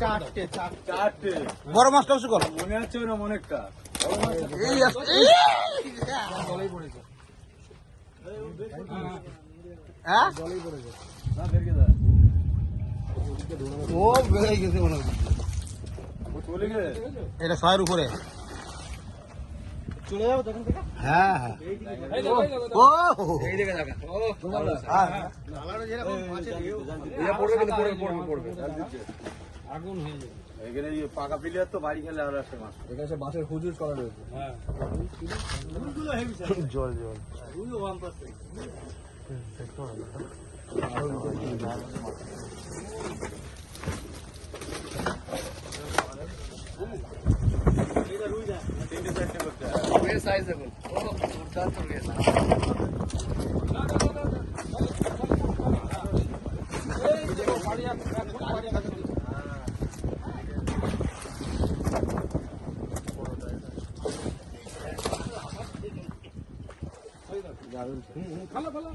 চারটে বড় মাছটা অবশ্য কর। মনে হচ্ছে না অনেকটা এই আসছে। হ্যাঁ ও বেড়ে গেছে মনে হচ্ছে। চলে গেছে এটা 6 উপরে। চলে যাবো তখন থেকে হ্যাঁ হ্যাঁ ও এই দিকে দেখা আগুন হয়ে যাবে। এখানে পাকা প্লেয়ার তো বাড়ি খেলে আরো একটা মাছ এখানে সে বাসের হুজুর করা রয়েছে। হ্যাঁ জল জল তিনটে চারটে করতে হবে সাইজ এখন দুর্দান্ত রয়েছে। দারুণ ভালো ভালো